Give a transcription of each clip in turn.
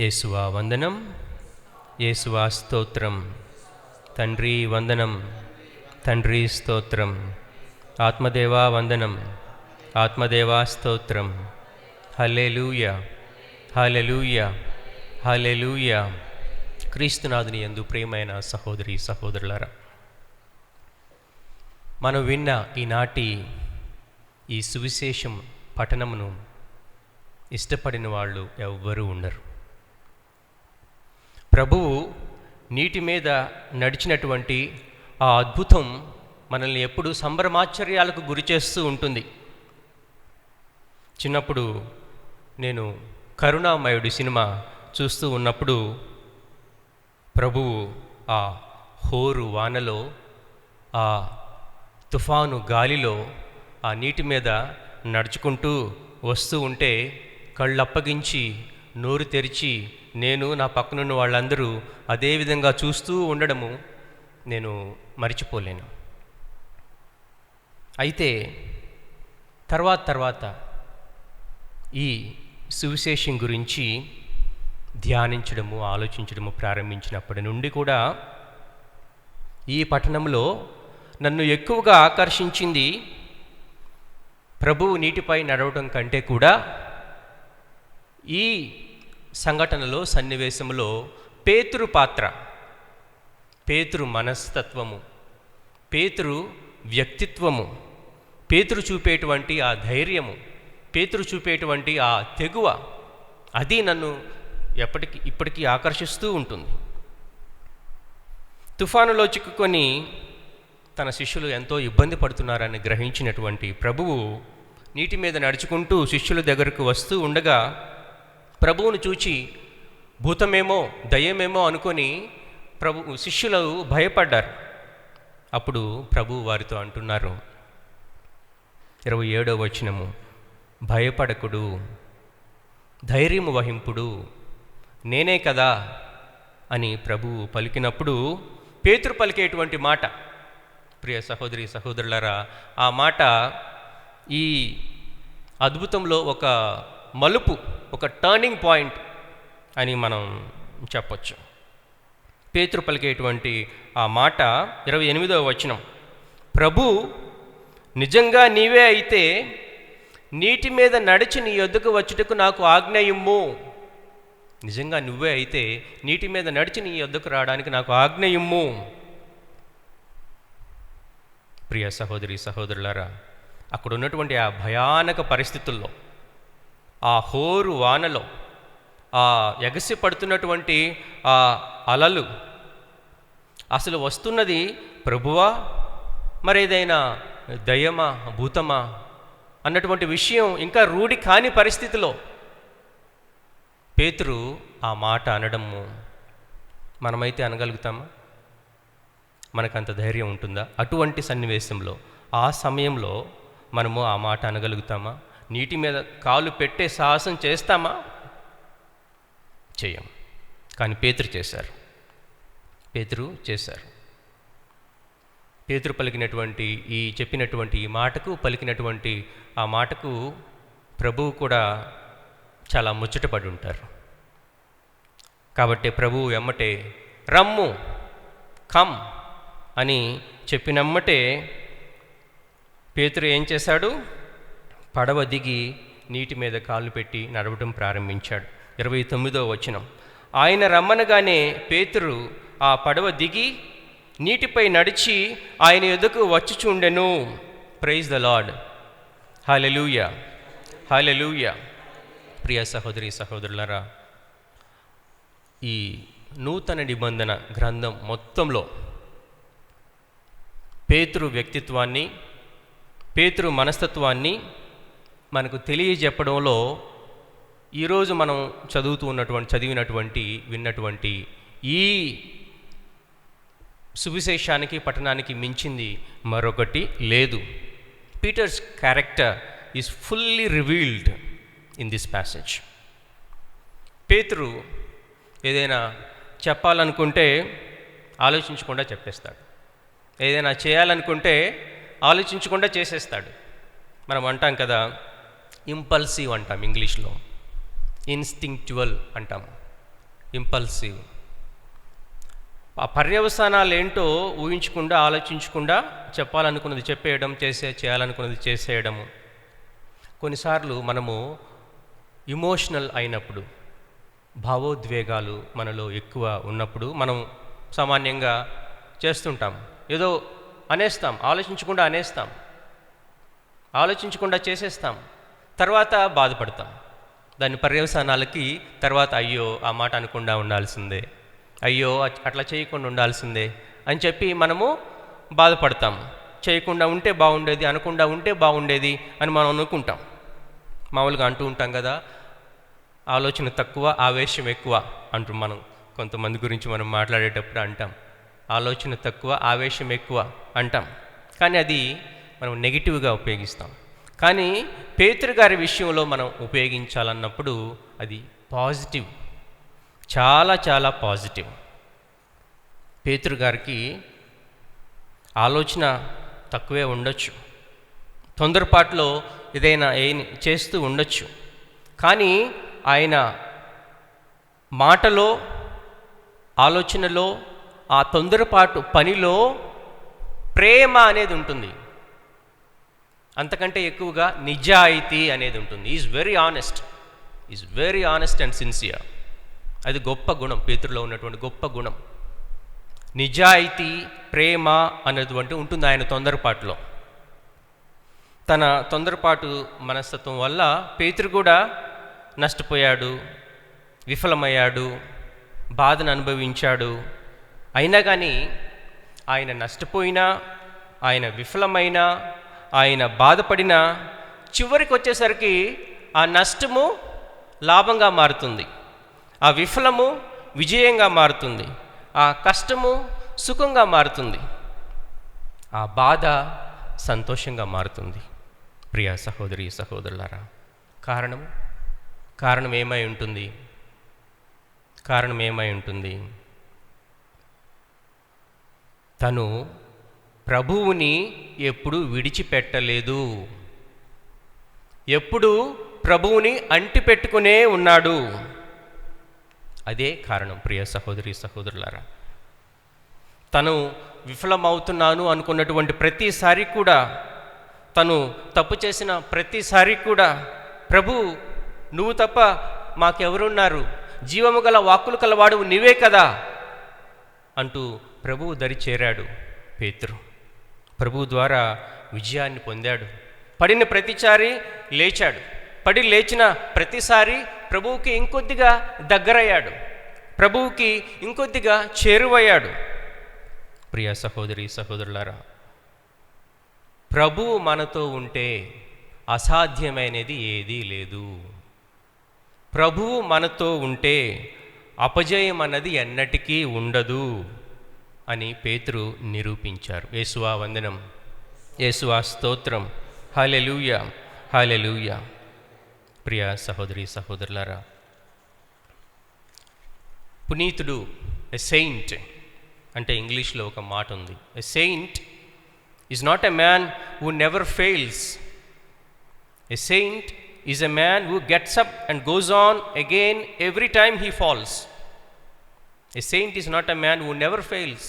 యేసువా వందనం, యేసువా స్తోత్రం. తండ్రి వందనం, తండ్రి స్తోత్రం. ఆత్మదేవా వందనం, ఆత్మదేవా స్తోత్రం. హల్లెలూయా, హల్లెలూయా, హల్లెలూయా. క్రీస్తునాథుని యందు ప్రియమైన సహోదరి సహోదరులారా, మనం విన్న ఈనాటి ఈ సువిశేషం పఠనమును ఇష్టపడిన వాళ్ళు ఎవ్వరూ ఉండరు. ప్రభువు నీటి మీద నడిచినటువంటి ఆ అద్భుతం మనల్ని ఎప్పుడు సంభ్రమాశ్చర్యాలకు గురి చేస్తూ ఉంటుంది. చిన్నప్పుడు నేను కరుణామయుడి సినిమా చూస్తూ ఉన్నప్పుడు ప్రభువు ఆ హోరు వానలో, ఆ తుఫాను గాలిలో, ఆ నీటి మీద నడుచుకుంటూ వస్తూ ఉంటే కళ్ళప్పగించి నోరు తెరిచి నేను, నా పక్కనున్న వాళ్ళందరూ అదేవిధంగా చూస్తూ ఉండడము నేను మరిచిపోలేను. అయితే తర్వాత ఈ సువిశేషం గురించి ధ్యానించడము, ఆలోచించడము ప్రారంభించినప్పటి నుండి కూడా ఈ పట్టణంలో నన్ను ఎక్కువగా ఆకర్షించింది ప్రభువు నీటిపై నడవడం కంటే కూడా ఈ సంఘటనలో, సన్నివేశంలో పేతురు పాత్ర, పేతురు మనస్తత్వము, పేతురు వ్యక్తిత్వము, పేతురు చూపేటువంటి ఆ ధైర్యము, పేతురు చూపేటువంటి ఆ తెగువ, అది నన్ను ఇప్పటికీ ఆకర్షిస్తూ ఉంటుంది. తుఫానులో చిక్కుకొని తన శిష్యులు ఎంతో ఇబ్బంది పడుతున్నారని గ్రహించినటువంటి ప్రభువు నీటి మీద నడుచుకుంటూ శిష్యుల దగ్గరకు వస్తూ ఉండగా ప్రభువును చూచి భూతమేమో దయ్యమేమో అనుకొని శిష్యులు భయపడ్డారు. అప్పుడు ప్రభువు వారితో అంటున్నారు, 27వ వచనము, భయపడకుడు, ధైర్యము వహింపుడు, నేనే కదా అని ప్రభువు పలికినప్పుడు పేతురు పలికేటువంటి మాట, ప్రియ సహోదరి సహోదరులారా, ఆ మాట ఈ అద్భుతంలో ఒక మలుపు, ఒక టర్నింగ్ పాయింట్ అని మనం చెప్పొచ్చు. పేతురు పలికేటువంటి ఆ మాట 28వ వచనం, ప్రభు, నిజంగా నీవే అయితే నీటి మీద నడిచి నీ యొద్దకు వచ్చుటకు నాకు ఆజ్ఞ ఇమ్ము. నిజంగా నువ్వే అయితే నీటి మీద నడిచి నీ యొద్దకు రావడానికి నాకు ఆజ్ఞ ఇమ్ము. ప్రియ సహోదరి సహోదరులారా, అక్కడ ఉన్నటువంటి ఆ భయానక పరిస్థితుల్లో, ఆ హోరు వానలో, ఆ ఎగసి పడుతున్నటువంటి ఆ అలలు, అసలు వస్తున్నది ప్రభువా మరేదైనా దయ్యమా భూతమా అన్నటువంటి విషయం ఇంకా రూఢి కాని పరిస్థితిలో పేతురు ఆ మాట అనడము మనమైతే అనగలుగుతామా? మనకంత ధైర్యం ఉంటుందా? అటువంటి సన్నివేశంలో, ఆ సమయంలో మనము ఆ మాట అనగలుగుతామా? నీటి మీద కాలు పెట్టే సాహసం చేస్తామా? చేయం. కానీ పేతురు చేశారు. పేతురు పలికినటువంటి చెప్పినటువంటి ఈ మాటకు, పలికినటువంటి ఆ మాటకు ప్రభువు కూడా చాలా ముచ్చటపడి ఉంటారు. కాబట్టి ప్రభువు ఎమ్మటే రమ్ము, కమ్ అని చెప్పినమ్మటే పేతురు ఏం చేశాడు? పడవ దిగి నీటి మీద కాళ్ళు పెట్టి నడవడం ప్రారంభించాడు. 29వ వచనం, ఆయన రమ్మనగానే పేతురు ఆ పడవ దిగి నీటిపై నడిచి ఆయన ఎదుకు వచ్చుచుండెను. ప్రైజ్ ద లార్డ్, హల్లెలూయా, హల్లెలూయా. ప్రియ సహోదరి సహోదరులారా, ఈ నూతన నిబంధన గ్రంథం మొత్తంలో పేతురు వ్యక్తిత్వాన్ని, పేతురు మనస్తత్వాన్ని మనకు తెలియజెప్పడంలో ఈరోజు మనం చదివినటువంటి విన్నటువంటి ఈ సువిశేషానికి, పఠనానికి మించింది మరొకటి లేదు. Peter's character is fully revealed in this passage. పేతురు ఏదైనా చెప్పాలనుకుంటే ఆలోచించకుండా చెప్పేస్తాడు, ఏదైనా చేయాలనుకుంటే ఆలోచించకుండా చేసేస్తాడు. మనం అంటాం కదా, ఇంపల్సివ్ అంటాం ఇంగ్లీష్లో, ఇన్స్టింక్చువల్ అంటాం. ఇంపల్సివ్. ఆ పర్యవసానాలు ఏంటో ఊహించకుండా, ఆలోచించకుండా చెప్పాలనుకున్నది చెప్పేయడం, చేయాలనుకున్నది చేసేయడము. కొన్నిసార్లు మనము ఇమోషనల్ అయినప్పుడు, భావోద్వేగాలు మనలో ఎక్కువ ఉన్నప్పుడు మనం సామాన్యంగా చేస్తుంటాం. ఏదో అనేస్తాం, ఆలోచించకుండా అనేస్తాం, ఆలోచించకుండా చేసేస్తాం, తర్వాత బాధపడతాం. దాని పర్యవసానాలకి తర్వాత అయ్యో ఆ మాట అనకుండా ఉండాల్సిందే, అయ్యో అట్లా చేయకుండా ఉండాల్సిందే అని చెప్పి మనము బాధపడతాం. చేయకుండా ఉంటే బాగుండేది, అనకుండా ఉంటే బాగుండేది అని మనం అనుకుంటాం. మామూలుగా అంటూ ఉంటాం కదా, ఆలోచన తక్కువ ఆవేశం ఎక్కువ అంటూ మనం కొంతమంది గురించి మనం మాట్లాడేటప్పుడు అంటాం. ఆలోచన తక్కువ ఆవేశం ఎక్కువ అంటాం, కానీ అది మనం నెగిటివ్గా ఉపయోగిస్తాం. కానీ పేతురు గారి విషయంలో మనం ఉపయోగించాలన్నప్పుడు అది పాజిటివ్, చాలా చాలా పాజిటివ్. పేతురు గారికి ఆలోచన తక్కువే ఉండొచ్చు, తొందరపాటులో ఏదైనా చేస్తూ ఉండొచ్చు, కానీ ఆయన మాటలో, ఆలోచనలో, ఆ తొందరపాటు పనిలో ప్రేమ అనేది ఉంటుంది. అంతకంటే ఎక్కువగా నిజాయితీ అనేది ఉంటుంది. Is very honest and sincere. అది గొప్ప గుణం, పేతురులో ఉన్నటువంటి గొప్ప గుణం. నిజాయితీ, ప్రేమ అనేటువంటి ఉంటుంది ఆయన తొందరపాటులో. తన తొందరపాటు మనస్తత్వం వల్ల పేతురు కూడా నష్టపోయాడు, విఫలమయ్యాడు, బాధను అనుభవించాడు. అయినా కానీ ఆయన నష్టపోయినా, ఆయన విఫలమైనా, ఆయన బాధపడినా చివరికి వచ్చేసరికి ఆ నష్టము లాభంగా మారుతుంది, ఆ విఫలము విజయంగా మారుతుంది, ఆ కష్టము సుఖంగా మారుతుంది, ఆ బాధ సంతోషంగా మారుతుంది. ప్రియ సహోదరి సహోదరులారా, కారణం ఏమై ఉంటుంది? కారణం ఏమై ఉంటుంది? తను ప్రభువుని ఎప్పుడు విడిచిపెట్టలేదు, ఎప్పుడు ప్రభువుని అంటిపెట్టుకునే ఉన్నాడు. అదే కారణం. ప్రియ సహోదరి సహోదరులారా, తను విఫలమవుతున్నాను అనుకున్నటువంటి ప్రతిసారి కూడా, తను తప్పు చేసిన ప్రతిసారి కూడా, ప్రభు నువ్వు తప్ప మాకెవరున్నారు, జీవము గల వాక్కులు కలవాడు నీవే కదా అంటూ ప్రభువు దరి చేరాడు పేతురు. ప్రభువు ద్వారా విజయాన్ని పొందాడు. పడిన ప్రతిసారి లేచాడు, పడి లేచిన ప్రతిసారి ప్రభువుకి ఇంకొద్దిగా దగ్గరయ్యాడు, ప్రభువుకి ఇంకొద్దిగా చేరువయ్యాడు. ప్రియ సహోదరి సహోదరులారా, ప్రభువు మనతో ఉంటే అసాధ్యమైనది ఏదీ లేదు. ప్రభువు మనతో ఉంటే అపజయం అన్నది ఎన్నటికీ ఉండదు అని పేతురు నిరూపించారు. యేసువా వందనం, యేసువా స్తోత్రం, హల్లెలూయా హల్లెలూయా. ప్రియ సహోదరి సహోదరులారా, పునీతుడు, ఎ సెయింట్ అంటే ఇంగ్లీష్లో ఒక మాట ఉంది. A saint is not a man who never fails. A saint is a man who gets up and goes on again every time he falls. A saint is not a man who never fails.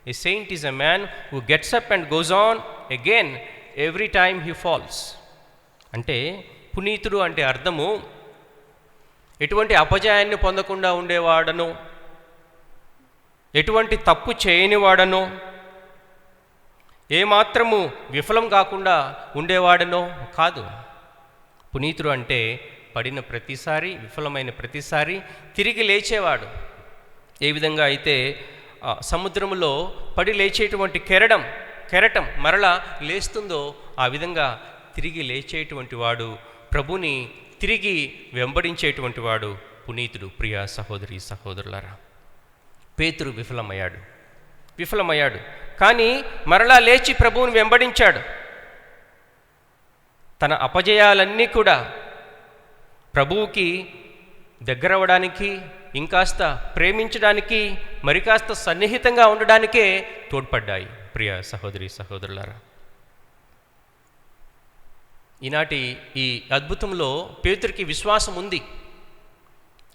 A saint is a man who gets up and goes on again every time he falls. అంటే పునీతుడు అంటే అర్థము ఎటువంటి అపజయాన్ని పొందకుండా ఉండేవాడను, ఎటువంటి తప్పు చేయనివాడను, ఏమాత్రము విఫలం కాకుండా ఉండేవాడనో కాదు. పునీతుడు అంటే పడిన ప్రతిసారి, విఫలమైన ప్రతిసారి తిరిగి లేచేవాడు. ఏ విధంగా అయితే సముద్రంలో పడి లేచేటువంటి కెరటం మరలా లేస్తుందో ఆ విధంగా తిరిగి లేచేటువంటి వాడు, ప్రభుని తిరిగి వెంబడించేటువంటి వాడు పునీతుడు. ప్రియ సహోదరి సహోదరులారా, పేతురు విఫలమయ్యాడు, కానీ మరలా లేచి ప్రభువుని వెంబడించాడు. తన అపజయాలన్నీ కూడా ప్రభువుకి దగ్గరవడానికి, ఇంకాస్త ప్రేమించడానికి, మరికాస్త సన్నిహితంగా ఉండడానికే తోడ్పడ్డాయి. ప్రియ సహోదరి సహోదరులారా, ఈనాటి ఈ అద్భుతంలో పేతురికి విశ్వాసం ఉంది.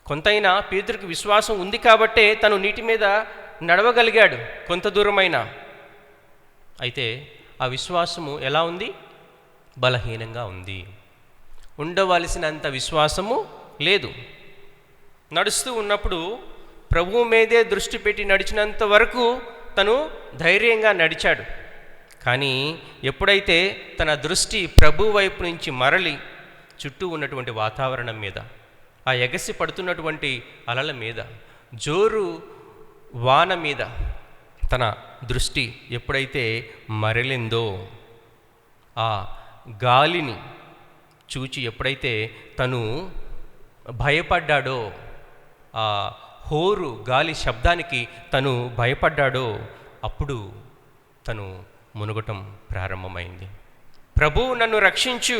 కొంతైనా పేతురుకి విశ్వాసం ఉంది కాబట్టే తను నీటి మీద నడవగలిగాడు కొంత దూరమైనా. అయితే ఆ విశ్వాసము ఎలా ఉంది? బలహీనంగా ఉంది. ఉండవలసినంత విశ్వాసము లేదు. నడుస్తూ ఉన్నప్పుడు ప్రభువు మీదే దృష్టి పెట్టి నడిచినంత వరకు తను ధైర్యంగా నడిచాడు. కానీ ఎప్పుడైతే తన దృష్టి ప్రభు వైపు నుంచి మరలి చుట్టూ ఉన్నటువంటి వాతావరణం మీద, ఆ ఎగసి పడుతున్నటువంటి అలల మీద, జోరు వాన మీద తన దృష్టి ఎప్పుడైతే మరలిందో, ఆ గాలిని చూచి ఎప్పుడైతే తను భయపడ్డాడో, ఆ హోరు గాలి శబ్దానికి తను భయపడ్డాడో, అప్పుడు తను మునుగటం ప్రారంభమైంది. ప్రభువు నన్ను రక్షించు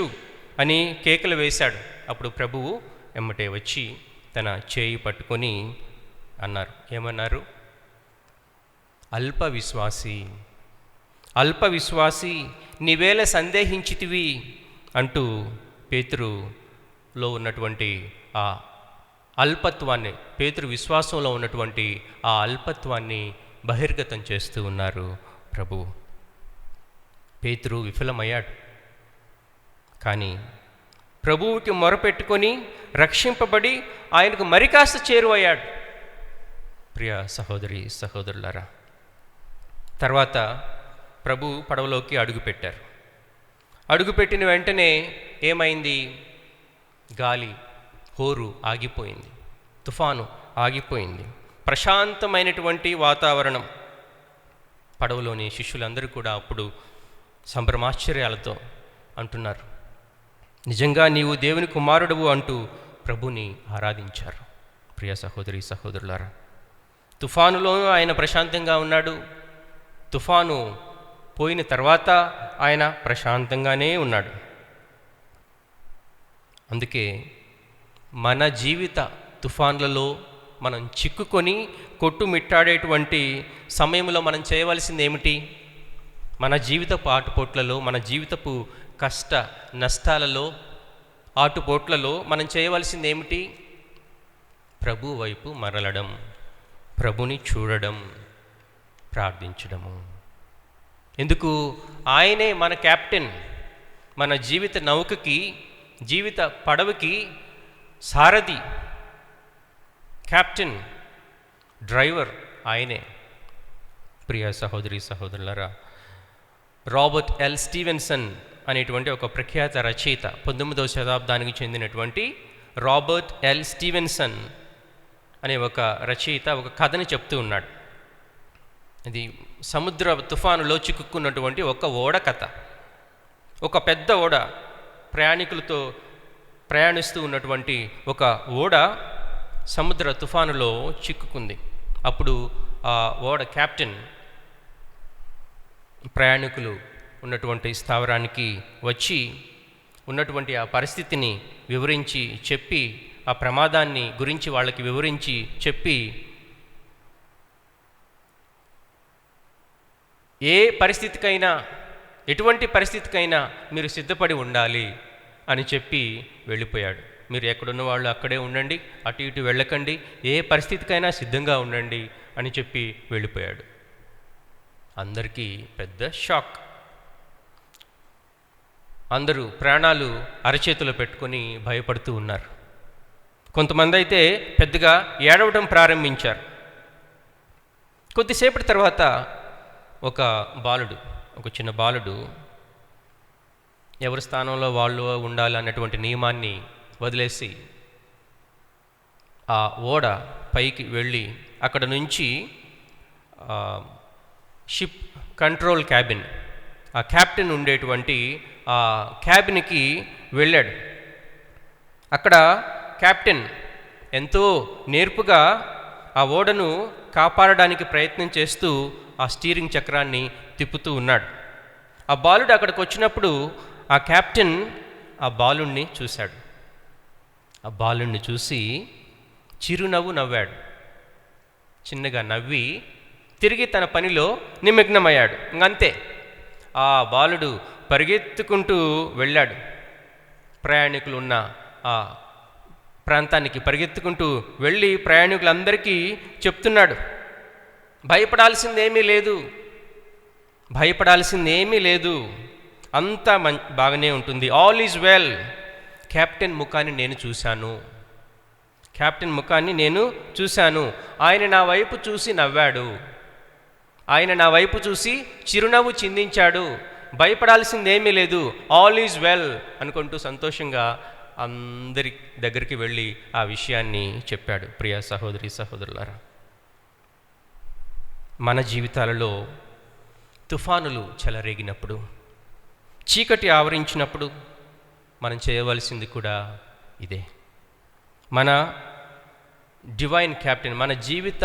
అని కేకలు వేశాడు. అప్పుడు ప్రభువు ఎమ్మటే వచ్చి తన చేయి పట్టుకొని అన్నారు. ఏమన్నారు? అల్ప విశ్వాసి, అల్ప విశ్వాసి, నీవేళ సందేహించితివి అంటూ పేతురులో ఉన్నటువంటి ఆ అల్పత్వాన్ని, పేతురు విశ్వాసంలో ఉన్నటువంటి ఆ అల్పత్వాన్ని బహిర్గతం చేస్తూ ఉన్నారు ప్రభువు. పేతురు విఫలమయ్యాడు. కానీ ప్రభువుకి మొరపెట్టుకొని రక్షింపబడి ఆయనకు మరి కాస్త చేరువయ్యాడు. ప్రియ సహోదరి సహోదరులారా, తర్వాత ప్రభు పడవలోకి అడుగుపెట్టారు. అడుగుపెట్టిన వెంటనే ఏమైంది? గాలి హోరు ఆగిపోయింది, తుఫాను ఆగిపోయింది, ప్రశాంతమైనటువంటి వాతావరణం. పడవలోని శిష్యులందరూ కూడా అప్పుడు సంభ్రమాశ్చర్యాలతో అంటున్నారు, నిజంగా నీవు దేవుని కుమారుడువు అంటూ ప్రభుని ఆరాధించారు. ప్రియ సహోదరి సహోదరులారా, తుఫానులోనూ ఆయన ప్రశాంతంగా ఉన్నాడు. తుఫాను పోయిన తర్వాత ఆయన ప్రశాంతంగానే ఉన్నాడు. అందుకే మన జీవిత తుఫాన్లలో మనం చిక్కుకొని కొట్టుమిట్టాడేటువంటి సమయంలో మనం చేయవలసింది ఏమిటి? మన జీవితపు ఆటుపోట్లలో, మన జీవితపు కష్ట నష్టాలలో, ఆటుపోట్లలో మనం చేయవలసింది ఏమిటి? ప్రభు వైపు మరలడం, ప్రభుని చూడడం, ప్రార్థించడము. ఎందుకు? ఆయనే మన కెప్టెన్. మన జీవిత నౌకకి, జీవిత పడవకి సారథి, కెప్టెన్, డ్రైవర్ ఆయనే. ప్రియ సహోదరి సహోదరులారా, రాబర్ట్ ఎల్ స్టీవెన్సన్ అనేటువంటి ఒక ప్రఖ్యాత రచయిత, 19వ శతాబ్దానికి చెందినటువంటి రాబర్ట్ ఎల్ స్టీవెన్సన్ అనే ఒక రచయిత ఒక కథని చెప్తూ ఉన్నాడు. ఇది సముద్ర తుఫానులో చిక్కుకున్నటువంటి ఒక ఓడ కథ. ఒక పెద్ద ఓడ, ప్రయాణికులతో ప్రయాణిస్తూ ఉన్నటువంటి ఒక ఓడ సముద్ర తుఫానులో చిక్కుకుంది. అప్పుడు ఆ ఓడ కెప్టెన్ ప్రయాణికులు ఉన్నటువంటి స్థావరానికి వచ్చి ఉన్నటువంటి ఆ పరిస్థితిని వివరించి చెప్పి, ఆ ప్రమాదాన్ని గురించి వాళ్ళకి వివరించి చెప్పి, ఏ పరిస్థితికైనా, ఎటువంటి పరిస్థితికైనా మీరు సిద్ధపడి ఉండాలి అని చెప్పి వెళ్ళిపోయాడు. మీరు ఎక్కడున్న వాళ్ళు అక్కడే ఉండండి, అటు ఇటు వెళ్ళకండి, ఏ పరిస్థితికైనా సిద్ధంగా ఉండండి అని చెప్పి వెళ్ళిపోయాడు. అందరికీ పెద్ద షాక్. అందరూ ప్రాణాలు అరచేతిలో పెట్టుకొని భయపడుతూ ఉన్నారు. కొంతమంది అయితే పెద్దగా ఏడవడం ప్రారంభించారు. కొద్దిసేపటి తర్వాత ఒక బాలుడు, ఒక చిన్న బాలుడు, ఎవరి స్థానంలో వాళ్ళు ఉండాలి అన్నటువంటి నియమాన్ని వదిలేసి ఆ ఓడ పైకి వెళ్ళి అక్కడ నుంచి షిప్ కంట్రోల్ క్యాబిన్, ఆ కెప్టెన్ ఉండేటువంటి ఆ క్యాబిన్కి వెళ్ళాడు. అక్కడ కెప్టెన్ ఎంతో నేర్పుగా ఆ ఓడను కాపాడడానికి ప్రయత్నం చేస్తూ ఆ స్టీరింగ్ చక్రాన్ని తిప్పుతూ ఉన్నాడు. ఆ బాలుడు అక్కడికి వచ్చినప్పుడు ఆ కెప్టెన్ ఆ బాలుణ్ణి చూశాడు. ఆ బాలుణ్ణి చూసి చిరునవ్వు నవ్వాడు. చిన్నగా నవ్వి తిరిగి తన పనిలో నిమగ్నమయ్యాడు. ఇంకంతే, ఆ బాలుడు పరిగెత్తుకుంటూ వెళ్ళాడు. ప్రయాణికులు ఉన్న ఆ ప్రాంతానికి పరిగెత్తుకుంటూ వెళ్ళి ప్రయాణికులందరికీ చెప్తున్నాడు, భయపడాల్సిందేమీ లేదు, భయపడాల్సిందేమీ లేదు, అంతా బాగానే ఉంటుంది, ఆల్ ఈజ్ వెల్. కెప్టెన్ ముఖాన్ని నేను చూశాను, కెప్టెన్ ముఖాన్ని నేను చూశాను. ఆయన నా వైపు చూసి నవ్వాడు, ఆయన నా వైపు చూసి చిరునవ్వు చిందించాడు, భయపడాల్సిందేమీ లేదు, ఆల్ ఈజ్ వెల్ అనుకుంటూ సంతోషంగా అందరి దగ్గరికి వెళ్ళి ఆ విషయాన్ని చెప్పాడు. ప్రియ సహోదరి సహోదరులారా, మన జీవితాలలో తుఫానులు చెలరేగినప్పుడు, చీకటి ఆవరించినప్పుడు మనం చేయవలసింది కూడా ఇదే. మన డివైన్ కెప్టెన్, మన జీవిత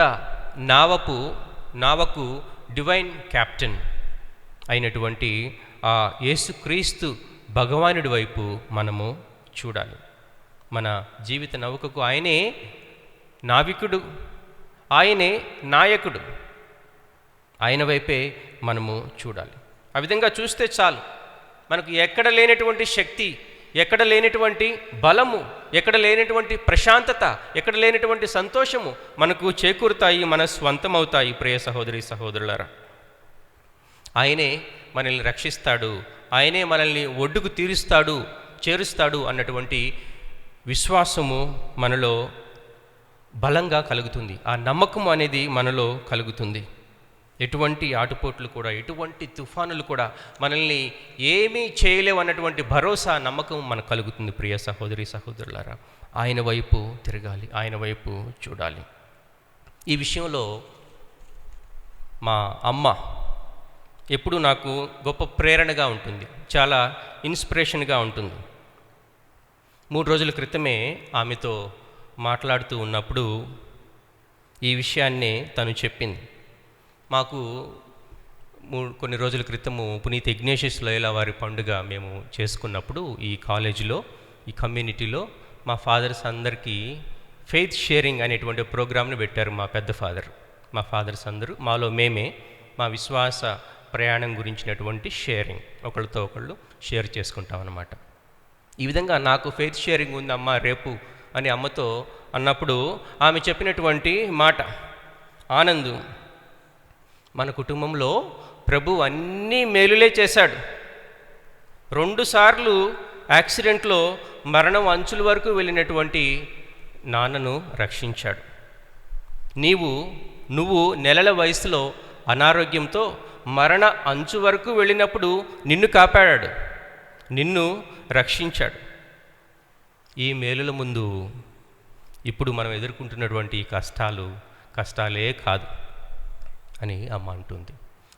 నావకు డివైన్ కెప్టెన్ అయినటువంటి ఆ యేసుక్రీస్తు భగవానుడి వైపు మనము చూడాలి. మన జీవిత నౌకకు ఆయనే నావికుడు, ఆయనే నాయకుడు, ఆయన వైపే మనము చూడాలి. ఆ విధంగా చూస్తే చాలు, మనకు ఎక్కడ లేనటువంటి శక్తి, ఎక్కడ లేనటువంటి బలము, ఎక్కడ లేనటువంటి ప్రశాంతత, ఎక్కడ లేనటువంటి సంతోషము మనకు చేకూరుతాయి, మన స్వంతమవుతాయి. ప్రియ సహోదరి సహోదరులారా, ఆయనే మనల్ని రక్షిస్తాడు, ఆయనే మనల్ని ఒడ్డుకు చేరుస్తాడు అన్నటువంటి విశ్వాసము మనలో బలంగా కలుగుతుంది. ఆ నమ్మకం అనేది మనలో కలుగుతుంది. ఎటువంటి ఆటుపోట్లు కూడా, ఎటువంటి తుఫానులు కూడా మనల్ని ఏమీ చేయలేవు అన్నటువంటి భరోసా, నమ్మకం మనకు కలుగుతుంది. ప్రియ సహోదరి సహోదరులారా, ఆయన వైపు తిరగాలి, ఆయన వైపు చూడాలి. ఈ విషయంలో మా అమ్మ ఎప్పుడు నాకు గొప్ప ప్రేరణగా ఉంటుంది, చాలా ఇన్స్పిరేషన్గా ఉంటుంది. 3 రోజుల క్రితమే ఆమెతో మాట్లాడుతూ ఉన్నప్పుడు ఈ విషయాన్నే తను చెప్పింది. మాకు కొన్ని రోజుల క్రితము పునీత్ ఇగ్నేషియస్ లోయలా వారి పండుగ మేము చేసుకున్నప్పుడు ఈ కాలేజీలో, ఈ కమ్యూనిటీలో మా ఫాదర్స్ అందరికీ ఫెయిత్ షేరింగ్ అనేటువంటి ప్రోగ్రామ్ని పెట్టారు. మా ఫాదర్స్ అందరూ, మాలో మేమే మా విశ్వాస ప్రయాణం గురించినటువంటి షేరింగ్, ఒకళ్ళతో ఒకళ్ళు షేర్ చేసుకుంటాం అన్నమాట. ఈ విధంగా నాకు ఫెయిత్ షేరింగ్ ఉంది అమ్మ రేపు అని అమ్మతో అన్నప్పుడు ఆమె చెప్పినటువంటి మాట, ఆనంద్, మన కుటుంబంలో ప్రభు అన్నీ మేలులే చేశాడు. 2 సార్లు యాక్సిడెంట్లో మరణం అంచుల వరకు వెళ్ళినటువంటి నాన్నను రక్షించాడు. నువ్వు నెలల వయసులో అనారోగ్యంతో మరణ అంచు వరకు వెళ్ళినప్పుడు నిన్ను కాపాడాడు, నిన్ను రక్షించాడు. ఈ మేలుల ముందు ఇప్పుడు మనం ఎదుర్కొంటున్నటువంటి కష్టాలే కాదు అని అమ్మ అంటుంది.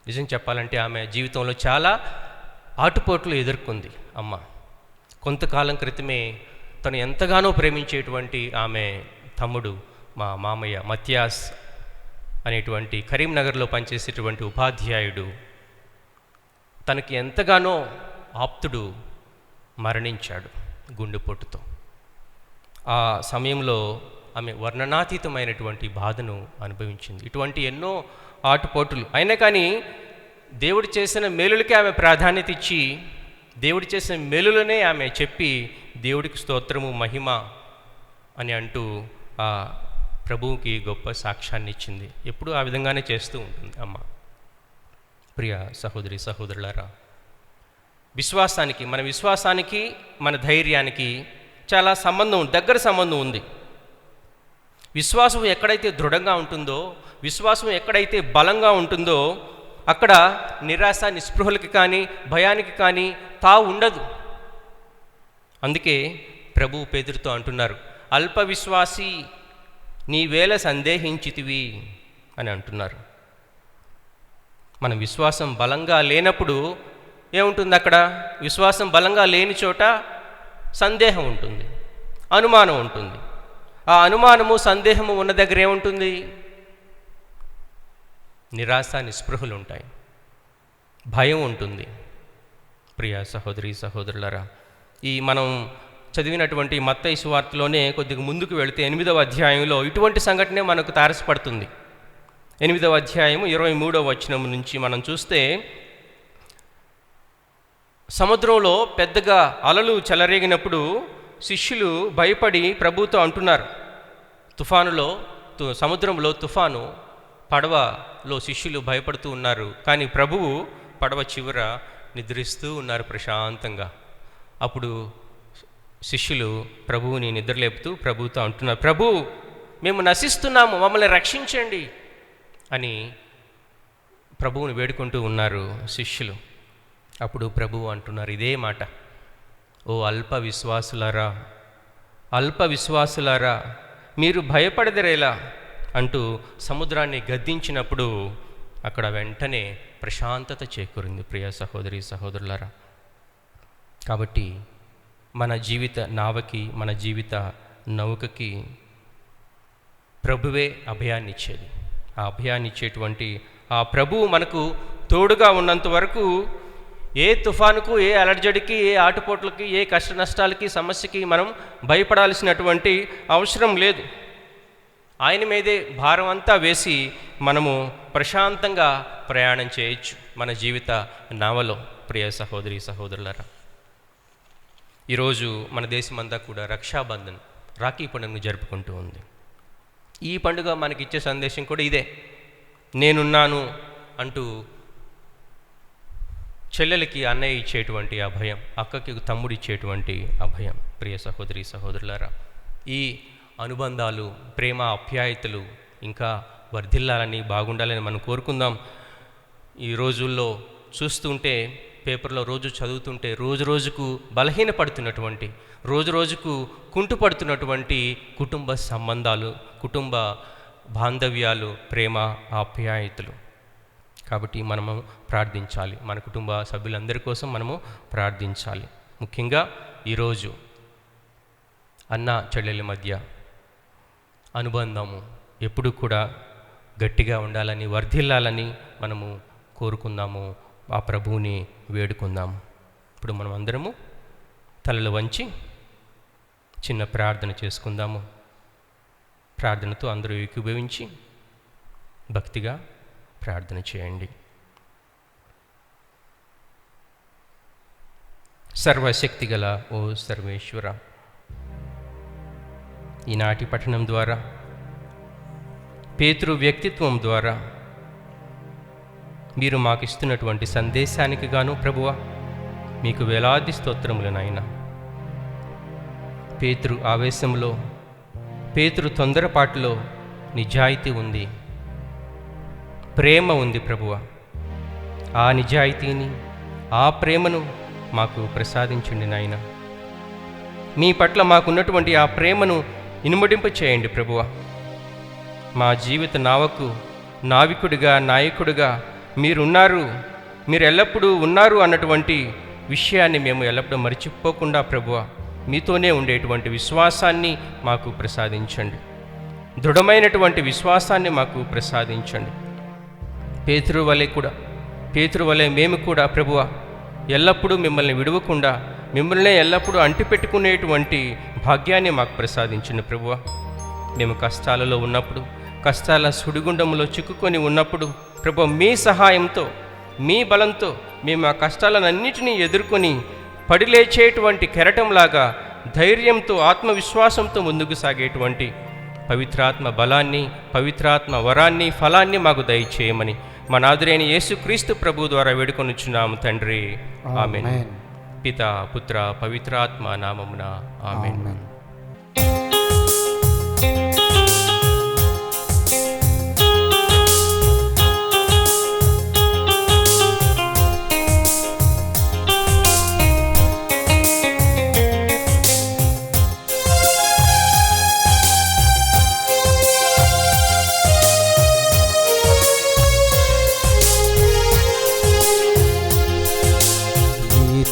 నిజం చెప్పాలంటే ఆమె జీవితంలో చాలా ఆటుపోట్లు ఎదుర్కొంది అమ్మ. కొంతకాలం క్రితమే తను ఎంతగానో ప్రేమించేటువంటి ఆమె తమ్ముడు, మా మామయ్య మత్యాస్ అనేటువంటి కరీంనగర్లో పనిచేసేటువంటి ఉపాధ్యాయుడు, తనకి ఎంతగానో ఆప్తుడు మరణించాడు గుండెపోటుతో. ఆ సమయంలో ఆమె వర్ణనాతీతమైనటువంటి బాధను అనుభవించింది. ఇటువంటి ఎన్నో ఆటుపోటులు అయినా కానీ దేవుడు చేసిన మేలులకే ఆమె ప్రాధాన్యత ఇచ్చి, దేవుడు చేసిన మేలులనే ఆమె చెప్పి దేవుడికి స్తోత్రము మహిమ అని అంటూ ఆ ప్రభువుకి గొప్ప సాక్ష్యాన్ని ఇచ్చింది. ఎప్పుడూ ఆ విధంగానే చేస్తూ ఉంటుంది అమ్మ. ప్రియ సహోదరి సహోదరులారా, మన విశ్వాసానికి మన ధైర్యానికి చాలా దగ్గర సంబంధం ఉంది. విశ్వాసం ఎక్కడైతే దృఢంగా ఉంటుందో, విశ్వాసం ఎక్కడైతే బలంగా ఉంటుందో అక్కడ నిరాశ నిస్పృహలకి కానీ భయానికి కానీ తావు ఉండదు. అందుకే ప్రభువు పేతురుతో అంటున్నారు, అల్ప విశ్వాసి నీవేళ సందేహించితివి అని అంటున్నారు. మన విశ్వాసం బలంగా లేనప్పుడు ఏముంటుంది? అక్కడ విశ్వాసం బలంగా లేని చోట సందేహం ఉంటుంది, అనుమానం ఉంటుంది. ఆ అనుమానము సందేహము ఉన్న దగ్గర ఏముంటుంది? నిరాశ నిస్పృహలు ఉంటాయి, భయం ఉంటుంది. ప్రియ సహోదరి సహోదరులారా, ఈ మనం చదివినటువంటి మత్తయి సువార్తలోనే కొద్దిగా ముందుకు వెళితే 8వ అధ్యాయంలో ఇటువంటి సంఘటనే మనకు తారసపడుతుంది. 8వ అధ్యాయము 23వ వచనం నుంచి మనం చూస్తే, సముద్రంలో పెద్దగా అలలు చెలరేగినప్పుడు శిష్యులు భయపడి ప్రభువుతో అంటున్నారు, తుఫానులో సముద్రంలో తుఫాను, పడవలో శిష్యులు భయపడుతూ ఉన్నారు. కానీ ప్రభువు పడవ చివర నిద్రిస్తూ ఉన్నారు ప్రశాంతంగా. అప్పుడు శిష్యులు ప్రభువుని నిద్రలేపుతూ ప్రభువుతో అంటున్నారు, ప్రభు, మేము నశిస్తున్నాము, మమ్మల్ని రక్షించండి అని ప్రభువుని వేడుకుంటూ ఉన్నారు శిష్యులు. అప్పుడు ప్రభువు అంటున్నారు ఇదే మాట, ఓ అల్ప విశ్వాసులారా మీరు భయపడదరేలా అంటూ సముద్రాన్ని గద్దించినప్పుడు అక్కడ వెంటనే ప్రశాంతత చేకూరింది. ప్రియ సహోదరి సహోదరులారా, కాబట్టి మన జీవిత నావకి, మన జీవిత నౌకకి ప్రభువే అభయాన్ని ఇచ్చేది. ఆ అభయాన్ని ఇచ్చేటువంటి ఆ ప్రభువు మనకు తోడుగా ఉన్నంత వరకు ఏ తుఫానుకు, ఏ అలర్జడికి, ఏ ఆటుపోట్లకి, ఏ కష్ట నష్టాలకి, సమస్యకి మనం భయపడాల్సినటువంటి అవసరం లేదు. ఆయన మీదే భారం అంతా వేసి మనము ప్రశాంతంగా ప్రయాణం చేయొచ్చు మన జీవిత నావలో. ప్రియ సహోదరి సహోదరులారా, ఈరోజు మన దేశమంతా కూడా రక్షాబంధన్, రాఖీ పండుగను జరుపుకుంటూ ఉంది. ఈ పండుగ మనకిచ్చే సందేశం కూడా ఇదే, నేనున్నాను అంటూ చెల్లెలకి అన్నయ్య ఇచ్చేటువంటి అభయం, అక్కకి తమ్ముడు ఇచ్చేటువంటి అభయం. ప్రియ సహోదరి సహోదరులారా, ఈ అనుబంధాలు, ప్రేమ, ఆప్యాయతలు ఇంకా వర్ధిల్లాలని, బాగుండాలని మనం కోరుకుందాం. ఈ రోజుల్లో చూస్తుంటే, పేపర్లో రోజు చదువుతుంటే, రోజు రోజుకు బలహీనపడుతున్నటువంటి, రోజు రోజుకు కుంటుపడుతున్నటువంటి కుటుంబ సంబంధాలు, కుటుంబ బాంధవ్యాలు, ప్రేమ, ఆప్యాయతలు. కాబట్టి మనము ప్రార్థించాలి, మన కుటుంబ సభ్యులందరి కోసం మనము ప్రార్థించాలి. ముఖ్యంగా ఈరోజు అన్న చెల్లెల మధ్య అనుబంధము ఎప్పుడు కూడా గట్టిగా ఉండాలని, వర్ధిల్లాలని మనము కోరుకుందాము, ఆ ప్రభువుని వేడుకుందాము. ఇప్పుడు మనం అందరము తలలు వంచి చిన్న ప్రార్థన చేసుకుందాము. ప్రార్థనతో అందరూ ఏకీభవించి భక్తిగా ప్రార్థన చేయండి. సర్వశక్తిగల ఓ సర్వేశ్వర, ఈనాటి పఠనం ద్వారా, పేతురు వ్యక్తిత్వం ద్వారా మీరు మాకు ఇస్తున్నటువంటి సందేశానికి గాను ప్రభువా మీకు వేలాది స్తోత్రములు నాయనా. పేతురు ఆవేశంలో, పేతురు తొందరపాటులో నిజాయితీ ఉంది, ప్రేమ ఉంది ప్రభువా. ఆ నిజాయితీని, ఆ ప్రేమను మాకు ప్రసాదించండి నాయన. మీ పట్ల మాకున్నటువంటి ఆ ప్రేమను ఇనుమడింప చేయండి ప్రభువా. మా జీవిత నావకు నావికుడిగా, నాయకుడిగా మీరున్నారు, మీరు ఎల్లప్పుడూ ఉన్నారు అన్నటువంటి విషయాన్ని మేము ఎల్లప్పుడూ మర్చిపోకుండా ప్రభువా మీతోనే ఉండేటువంటి విశ్వాసాన్ని మాకు ప్రసాదించండి. దృఢమైనటువంటి విశ్వాసాన్ని మాకు ప్రసాదించండి. పేతురు వలె మేము కూడా ప్రభువా ఎల్లప్పుడూ మిమ్మల్ని విడవకుండా, మిమ్మల్నే ఎల్లప్పుడూ అంటిపెట్టుకునేటువంటి భాగ్యాన్ని మాకు ప్రసాదించండి ప్రభువా. మేము కష్టాలలో ఉన్నప్పుడు, కష్టాల సుడిగుండంలో చిక్కుకొని ఉన్నప్పుడు ప్రభువా మీ సహాయంతో, మీ బలంతో మేము ఆ కష్టాలన్నింటినీ ఎదుర్కొని పడిలేచేటువంటి కెరటంలాగా ధైర్యంతో, ఆత్మవిశ్వాసంతో ముందుకు సాగేటువంటి పవిత్రాత్మ బలాన్ని, పవిత్రాత్మ వరాన్ని, ఫలాన్ని మాకు దయచేయమని మా నాథుడైన యేసుక్రీస్తు ప్రభు ద్వారా వేడుకొనుచున్నాము తండ్రి. ఆమేన్. పితా, పుత్ర, పవిత్రాత్మ నామమున ఆమేన్.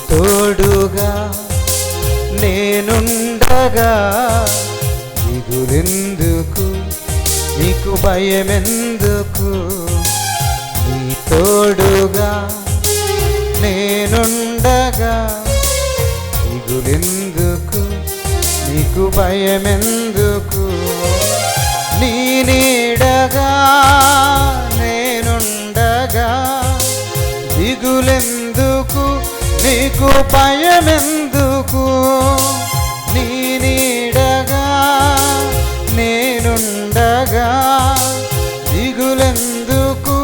తోడుగా నేనుండగా దిగులెందుకు, నీకు భయమెందుకు. నీ తోడుగా నేనుండగా దిగులెందుకు, నీకు భయమెందుకు. నీ నీడగా నేనుండగా దిగులెందుకు, నీకు భయమెందుకు. నీ నీడగా నేనుండగా దిగులెందుకు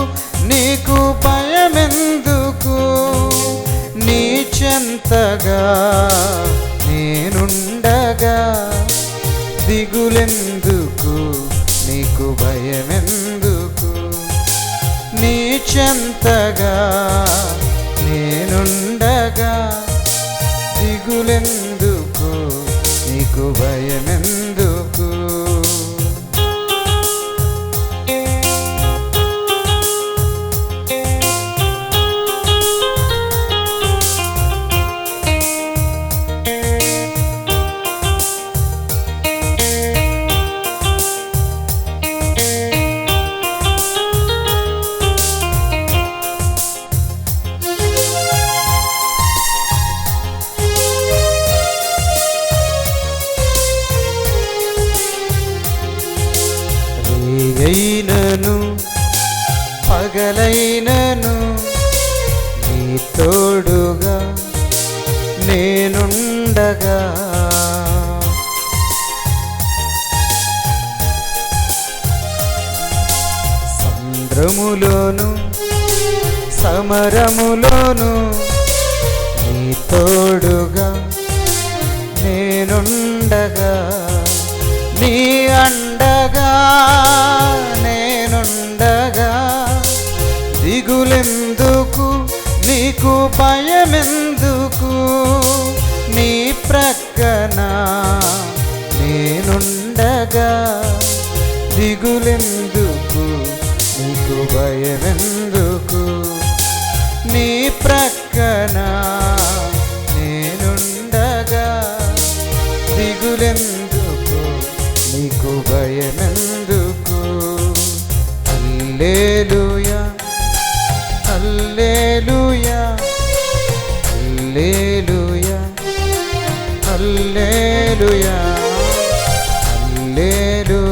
నీకు భయమెందుకు నీ చెంతగా నేనుండగా దిగులెందుకు నీకు భయమెందుకు నీ చెంతగా నేనుండగా దిగులెందుకు నీకు భయమెందుకు రేగైనను పగలైనను నీ తోడుగా నేనుండగా సంద్రములోను సమరములోను నీ తోడుగా నేనుండగా నీ అండగా నేనుండగా దిగులెందుకు నీకు భయమెందుకు నీ ప్రక్కన నేనుండగా దిగులెందుకు నీకు భయమెందుకు నీ ప్రక్కన నేనుండగా దిగులెందుకు నీకు భయమెందుకు హల్లెలూయా హల్లెలూయా హల్లెలూయా హల్లెలూయా హల్లెలూయా